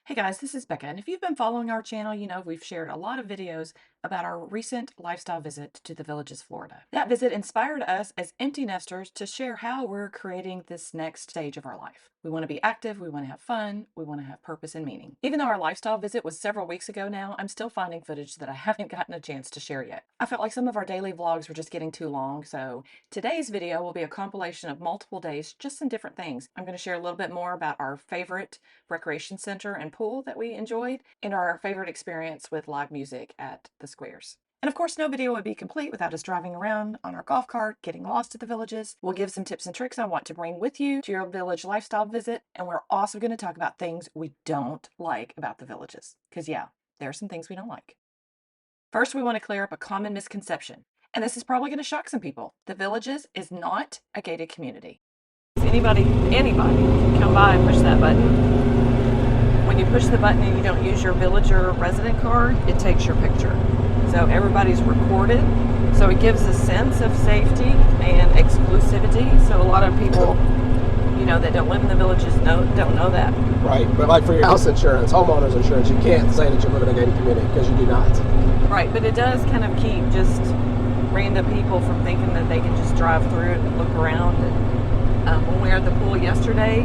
Hey guys, this is Becca, and if you've been following our channel, you know we've shared a lot of videos about our recent lifestyle visit to the Villages, Florida. That visit inspired us as empty nesters to share how we're creating this next stage of our life. We want to be active, we want to have fun, we want to have purpose and meaning. Even though our lifestyle visit was several weeks ago now, I'm still finding footage that I haven't gotten a chance to share yet. I felt like some of our daily vlogs were just getting too long, so today's video will be a compilation of multiple days, just some different things. I'm going to share a little bit more about our favorite recreation center and pool that we enjoyed, and our favorite experience with live music at the squares. And of course, no video would be complete without us driving around on our golf cart, getting lost at the villages. We'll give some tips and tricks on what to bring with you to your village lifestyle visit, and we're also going to talk about things we don't like about the villages. Because yeah, there are some things we don't like. First, we want to clear up a common misconception, and this is probably going to shock some people. The Villages is not a gated community. Anybody can come by and push that button. When you push the button and you don't use your villager resident card, it takes your picture. So everybody's recorded. So it gives a sense of safety and exclusivity. So a lot of people, you know, that don't live in the villages don't know that. Right, but like for your house insurance, homeowner's insurance, you can't say that you live in a gated community because you do not. Right, but it does kind of keep just random people from thinking that they can just drive through it and look around. And when we were at the pool yesterday,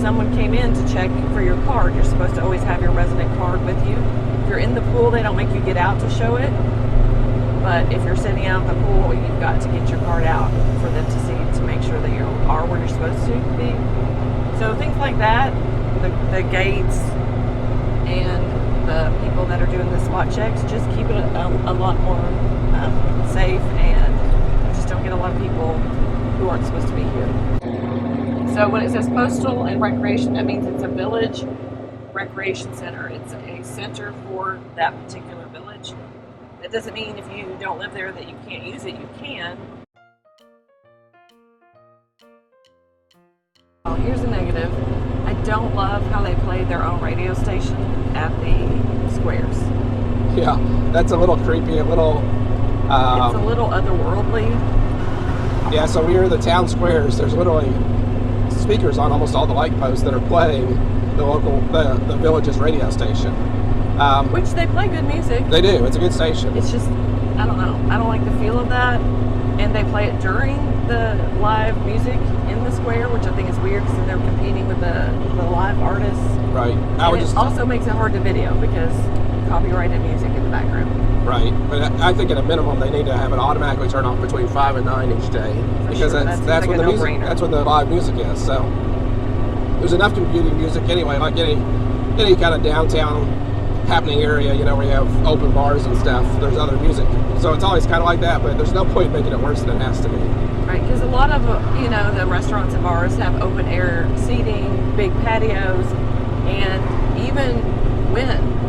someone came in to check for your card. You're supposed to always have your resident card with you. If you're in the pool, they don't make you get out to show it. But if you're sitting out in the pool, you've got to get your card out for them to see, to make sure that you are where you're supposed to be. So things like that, the gates and the people that are doing the spot checks, just keep it a lot more safe, and just don't get a lot of people who aren't supposed to be here. So when it says postal and recreation, that means it's a village recreation center. It's a center for that particular village. That doesn't mean if you don't live there that you can't use it. You can. Oh, here's a negative. I don't love how they play their own radio station at the squares. Yeah, that's a little creepy, a little... it's a little otherworldly. Yeah, so we are the town squares. There's literally speakers on almost all the light posts that are playing the village's radio station. Which they play good music. They do. It's a good station. It's just, I don't know. I don't like the feel of that. And they play it during the live music in the square, which I think is weird because they're competing with the live artists. Right. It also makes it hard to video because copyrighted music in the background. Right. But I think at a minimum they need to have it automatically turn off between 5 and 9 each day. Because sure. that's when the music, that's when the live music is. So there's enough competing music anyway, like any kind of downtown happening area, you know, where you have open bars and stuff. There's other music. So it's always kind of like that, but there's no point in making it worse than it has to be. Right, because a lot of, you know, the restaurants and bars have open air seating, big patios, and even when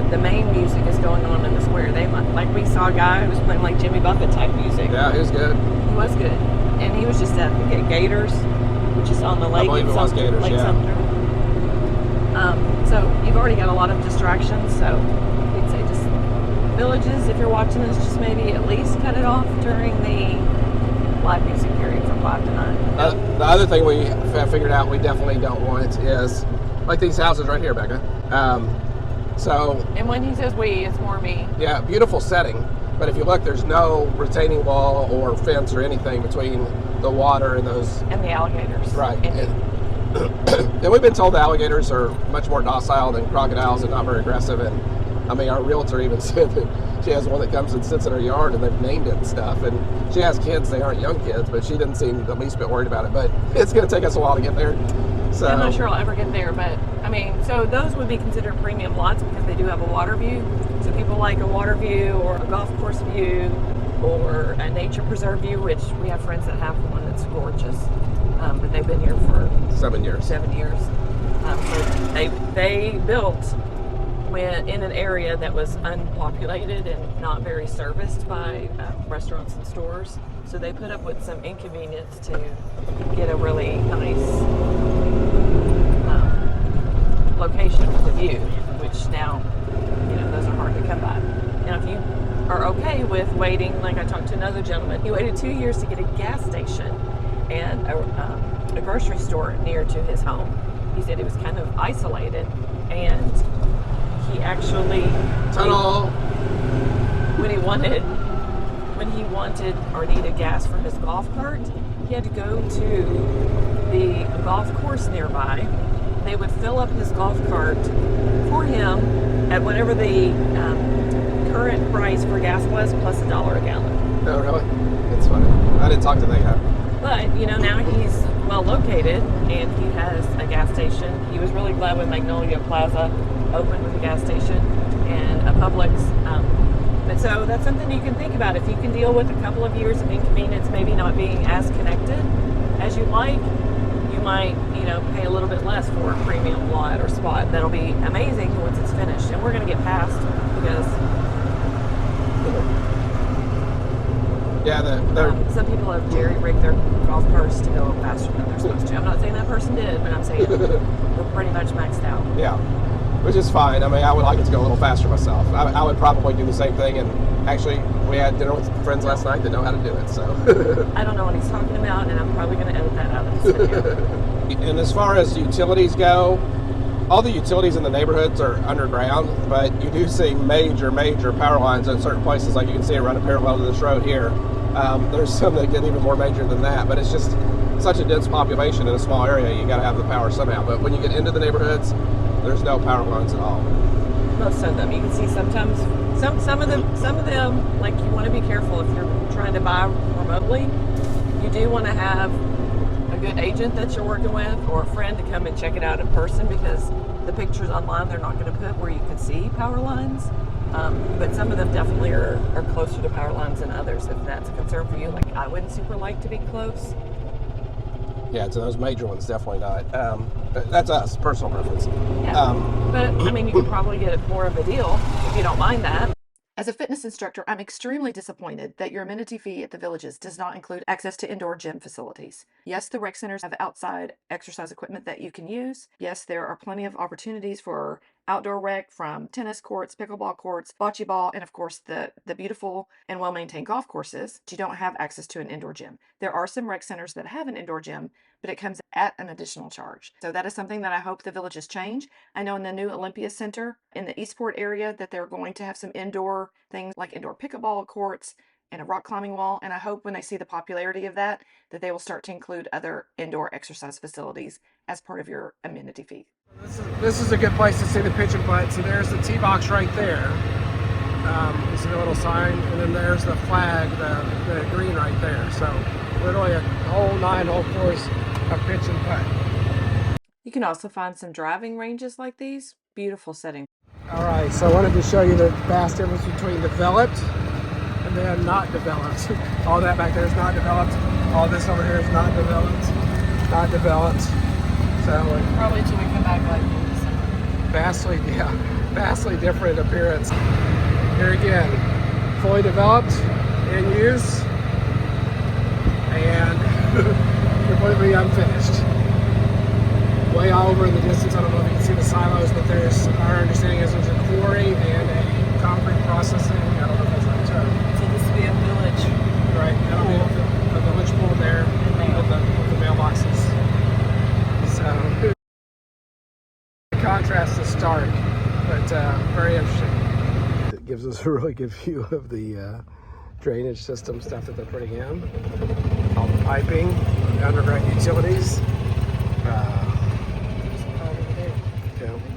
the main music is going on in the square, they might, like we saw a guy who was playing like Jimmy Buffett type music. Yeah, he was good. He was good. And he was just at Gators, which is on the lake. I believe it was Gators, Lake yeah. Sumter. So you've already got a lot of distractions, so we'd say just villages, if you're watching this, just maybe at least cut it off during the live music period from 5 to 9. The other thing we have figured out we definitely don't want is like these houses right here, Becca. And when he says we, it's more me. Yeah, beautiful setting. But if you look, there's no retaining wall or fence or anything between the water and those... And the alligators. Right. And we've been told the alligators are much more docile than crocodiles and not very aggressive. And I mean, our realtor even said that she has one that comes and sits in her yard and they've named it and stuff. And she has kids, they aren't young kids, but she didn't seem the least bit worried about it. But it's going to take us a while to get there. So I'm not sure I'll ever get there, but I mean, so those would be considered premium lots because they do have a water view. So people like a water view or a golf course view or a nature preserve view, which we have friends that have one that's gorgeous. But they've been here for 7 years. 7 years. So they built in an area that was unpopulated and not very serviced by restaurants and stores. So they put up with some inconvenience to get a really nice location with a view, which now, you know, those are hard to come by. Now, if you are okay with waiting, like I talked to another gentleman, he waited 2 years to get a gas station and a grocery store near to his home. He said it was kind of isolated, and actually Tunnel. when he wanted or needed gas for his golf cart, he had to go to the golf course nearby. They would fill up his golf cart for him at whatever the current price for gas was, plus $1 a gallon. Oh, really? That's funny. I didn't talk to that guy. But, now he's well located and he has a gas station. He was really glad when Magnolia Plaza opened with a gas station and a Publix. But so that's something you can think about. If you can deal with a couple of years of inconvenience, maybe not being as connected as you like, you might, pay a little bit less for a premium lot or spot. That'll be amazing once it's finished. And we're going to get past because some people have jerry-rigged their golf carts to go faster than they're supposed to. I'm not saying that person did, but I'm saying we're pretty much maxed out. Yeah, which is fine. I mean, I would like it to go a little faster myself. I would probably do the same thing. And actually, we had dinner with friends last night that know how to do it. So I don't know what he's talking about, and I'm probably going to edit that out of this video. And as far as utilities go, all the utilities in the neighborhoods are underground, but you do see major power lines in certain places. Like you can see it running parallel to this road here. There's some that get even more major than that, but it's just such a dense population in a small area. You got to have the power somehow. But when you get into the neighborhoods, there's no power lines at all. Most of them, you can see sometimes some of them, like, you want to be careful if you're trying to buy remotely. You do want to have a good agent that you're working with or a friend to come and check it out in person, because the pictures online they're not going to put where you can see power lines. But some of them definitely are closer to power lines than others. If that's a concern for you, like, I wouldn't super like to be close. Yeah, so those major ones definitely not. That's us, personal preference. Yeah. But I mean, you can probably get more of a deal if you don't mind that. As a fitness instructor, I'm extremely disappointed that your amenity fee at the Villages does not include access to indoor gym facilities. Yes, the rec centers have outside exercise equipment that you can use. Yes, there are plenty of opportunities for outdoor rec, from tennis courts, pickleball courts, bocce ball, and of course the beautiful and well-maintained golf courses. You don't have access to an indoor gym. There are some rec centers that have an indoor gym, but it comes at an additional charge. So that is something that I hope the Villages change. I know in the new Olympia Center in the Eastport area that they're going to have some indoor things like indoor pickleball courts and a rock climbing wall. And I hope when they see the popularity of that they will start to include other indoor exercise facilities as part of your amenity fee. This is a good place to see the pitch and putt. So there's the tee box right there. You see the little sign, and then there's the flag, the green right there. So literally a whole 9-hole course of pitch and putt. You can also find some driving ranges like these. Beautiful setting. All right, so I wanted to show you the vast difference between developed and then not developed. All that back there is not developed. All this over here is not developed. Not developed. So Probably till we come back like in December. vastly different appearance. Here again, fully developed, in use, and completely unfinished. Way over in the distance, I don't know if you can see the silos, but our understanding is there's a quarry and a concrete processing. I don't know if that's the term. So this will be a village. Right, that'll be a village pool there with the mailboxes. So the contrast is stark, but very interesting. It gives us a really good view of the drainage system stuff that they're putting in, all the piping, the underground utilities.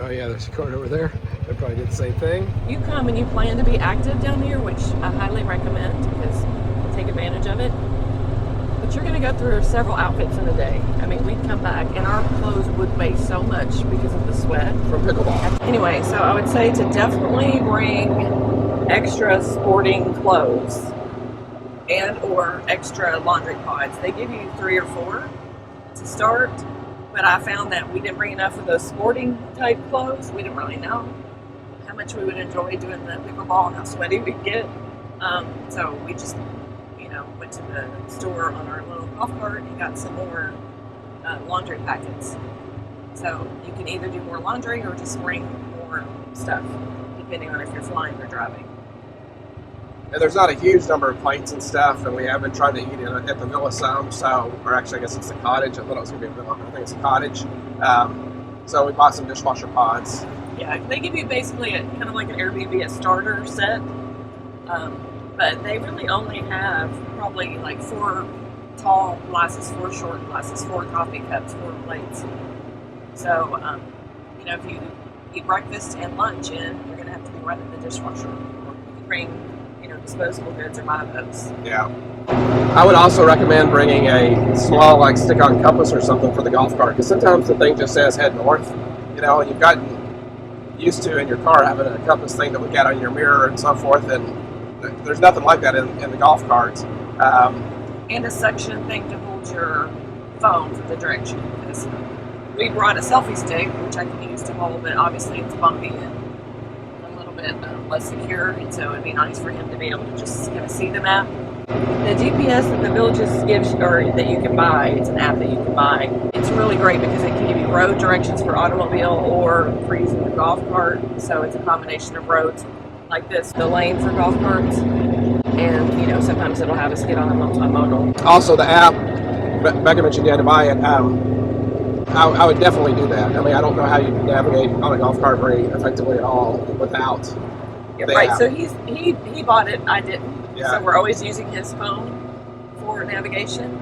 Oh yeah, there's a card over there. They probably did the same thing. You come and you plan to be active down here, which I highly recommend because you'll take advantage of it. But you're going to go through several outfits in a day. I mean, we'd come back and our clothes would weigh so much because of the sweat. From pickleball. Anyway, so I would say to definitely bring extra sporting clothes and or extra laundry pods. They give you 3 or 4 to start. But I found that we didn't bring enough of those sporting type clothes. We didn't really know how much we would enjoy doing the pickleball and how sweaty we'd get. So we just, went to the store on our little golf cart and got some more laundry packets. So you can either do more laundry or just bring more stuff, depending on if you're flying or driving. And there's not a huge number of plates and stuff, and we have been trying to eat at the villa some, or actually I guess it's the cottage. I thought it was going to be a villa, but I think it's a cottage. So we bought some dishwasher pods. Yeah, they give you basically kind of like an Airbnb, a starter set. But they really only have probably like 4 tall glasses, 4 short glasses, 4 coffee cups, 4 plates. So, if you eat breakfast and lunch in, you're going to have to be running the dishwasher. Or you can bring, disposable goods or buy those. Yeah. I would also recommend bringing a small, like, stick-on compass or something for the golf cart, because sometimes the thing just says head north, and you've gotten used to in your car having a compass thing to look at on your mirror and so forth, and there's nothing like that in the golf carts. And a suction thing to hold your phone for the direction. Because we brought a selfie stick, which I can use to hold, but obviously it's bumpy and a little bit less secure, and so it'd be nice for him to be able to just kind of see the map. The GPS that the Villages gives, or that you can buy, it's an app that you can buy. It's really great because it can give you road directions for automobile or for using the golf cart. So it's a combination of roads like this, the lane for golf carts, and sometimes it'll have us get on a multimodal. Also, the app, Becca mentioned you had to buy it. I would definitely do that. I mean, I don't know how you navigate on a golf cart very effectively at all without the right. app. So he bought it. I didn't. Yeah. So we're always using his phone for navigation.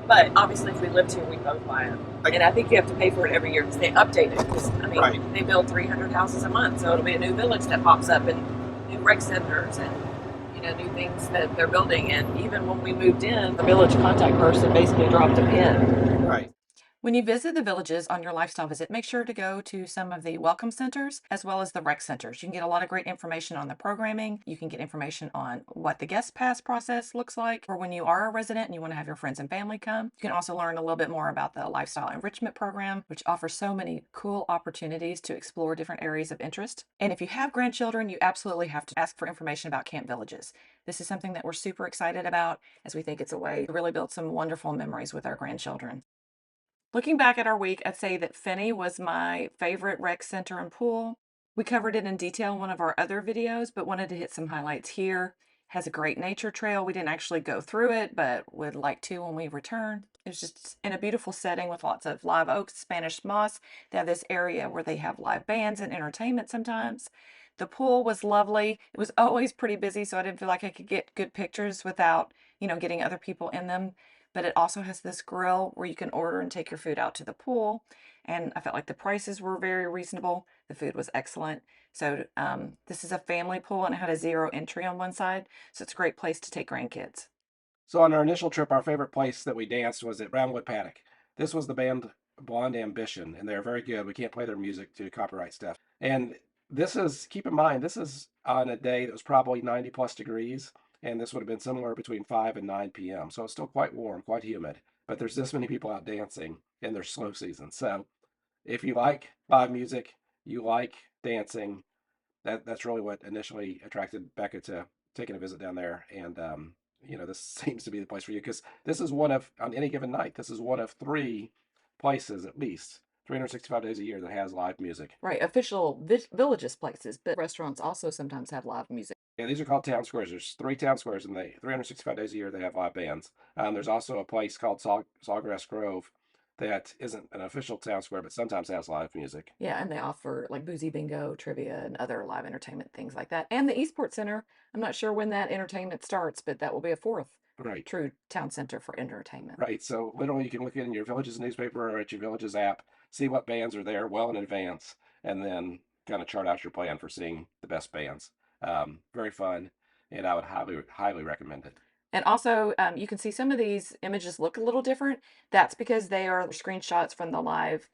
But obviously, if we lived here, we'd both buy it. And I think you have to pay for it every year because they update it. Because they build 300 houses a month, so it'll be a new village that pops up and new rec centers and new things that they're building. And even when we moved in, the village contact person basically dropped a pin. Right. When you visit the Villages on your lifestyle visit, make sure to go to some of the welcome centers as well as the rec centers. You can get a lot of great information on the programming. You can get information on what the guest pass process looks like for when you are a resident and you want to have your friends and family come. You can also learn a little bit more about the lifestyle enrichment program, which offers so many cool opportunities to explore different areas of interest. And if you have grandchildren, you absolutely have to ask for information about Camp Villages. This is something that we're super excited about, as we think it's a way to really build some wonderful memories with our grandchildren. Looking back at our week, I'd say that Fenney was my favorite rec center and pool. We covered it in detail in one of our other videos, but wanted to hit some highlights here. Has a great nature trail. We didn't actually go through it, but would like to when we return. It's just in a beautiful setting with lots of live oaks, Spanish moss. They have this area where they have live bands and entertainment sometimes. The pool was lovely. It was always pretty busy, so I didn't feel like I could get good pictures without, getting other people in them. But it also has this grill where you can order and take your food out to the pool. And I felt like the prices were very reasonable. The food was excellent. So this is a family pool and it had a 0 entry on one side. So it's a great place to take grandkids. So on our initial trip, our favorite place that we danced was at Brownwood Paddock. This was the band Blonde Ambition, and they're very good. We can't play their music due to copyright stuff. And keep in mind, this is on a day that was probably 90 plus degrees. And this would have been somewhere between 5 and 9 p.m. So it's still quite warm, quite humid. But there's this many people out dancing in their slow season. So if you like live music, you like dancing, that's really what initially attracted Becca to taking a visit down there. And, this seems to be the place for you because on any given night, this is one of 3 places at least 365 days a year that has live music. Right, official Villages places, but restaurants also sometimes have live music. Yeah, these are called town squares. There's 3 town squares, and 365 days a year they have live bands. There's also a place called Sawgrass Grove that isn't an official town square, but sometimes has live music. Yeah, and they offer like boozy bingo, trivia, and other live entertainment things like that. And the Eastport Center, I'm not sure when that entertainment starts, but that will be a 4th true town center for entertainment. Right, so literally you can look in your Villages newspaper or at your Villages app, see what bands are there well in advance, and then kind of chart out your plan for seeing the best bands. Very fun, and I would highly recommend it. And also, you can see some of these images look a little different. That's because they are screenshots from the live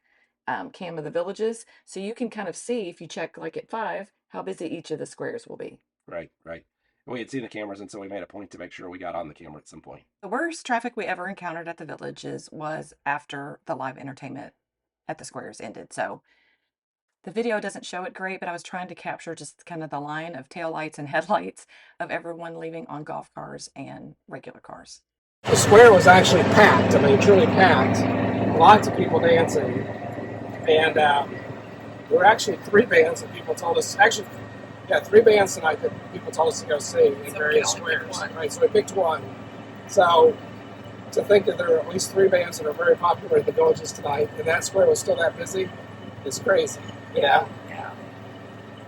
cam of the Villages. So you can kind of see, if you check like at 5, how busy each of the squares will be. Right. We had seen the cameras, and so we made a point to make sure we got on the camera at some point. The worst traffic we ever encountered at the Villages was after the live entertainment at the squares ended. So the video doesn't show it great, but I was trying to capture just kind of the line of taillights and headlights of everyone leaving on golf cars and regular cars. The square was actually packed. I mean, truly packed. Lots of people dancing. And there were actually 3 bands that people told us, 3 bands tonight that people told us to go see in various squares. Right, so we picked one. So to think that there are at least 3 bands that are very popular at the Villages tonight, and that square was still that busy, is crazy. Yeah. Yeah.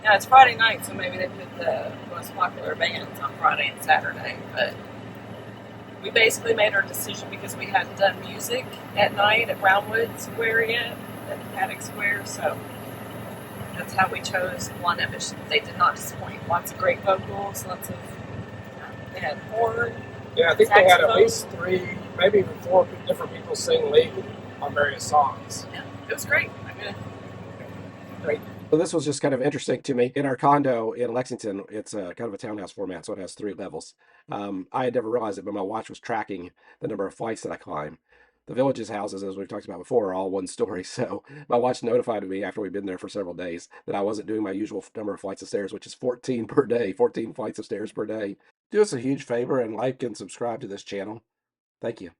Yeah, it's Friday night, so maybe they put the most popular bands on Friday and Saturday. But we basically made our decision because we hadn't done music at night at Brownwood Square yet, at Paddock Square. So that's how we chose One Ambition. They did not disappoint. Lots of great vocals, lots of, they had horn. Yeah, I think they had at Saxophone. least 3, maybe even 4 different people sing lead on various songs. Yeah, it was great. I mean, Great. So this was just kind of interesting to me. In our condo in Lexington, it's a kind of a townhouse format, so it has 3 levels. I had never realized it, but my watch was tracking the number of flights that I climb. The village's houses, as we've talked about before, are all 1 story. So my watch notified me after we'd been there for several days that I wasn't doing my usual number of flights of stairs, which is 14 per day, 14 flights of stairs per day. Do us a huge favor and like and subscribe to this channel. Thank you.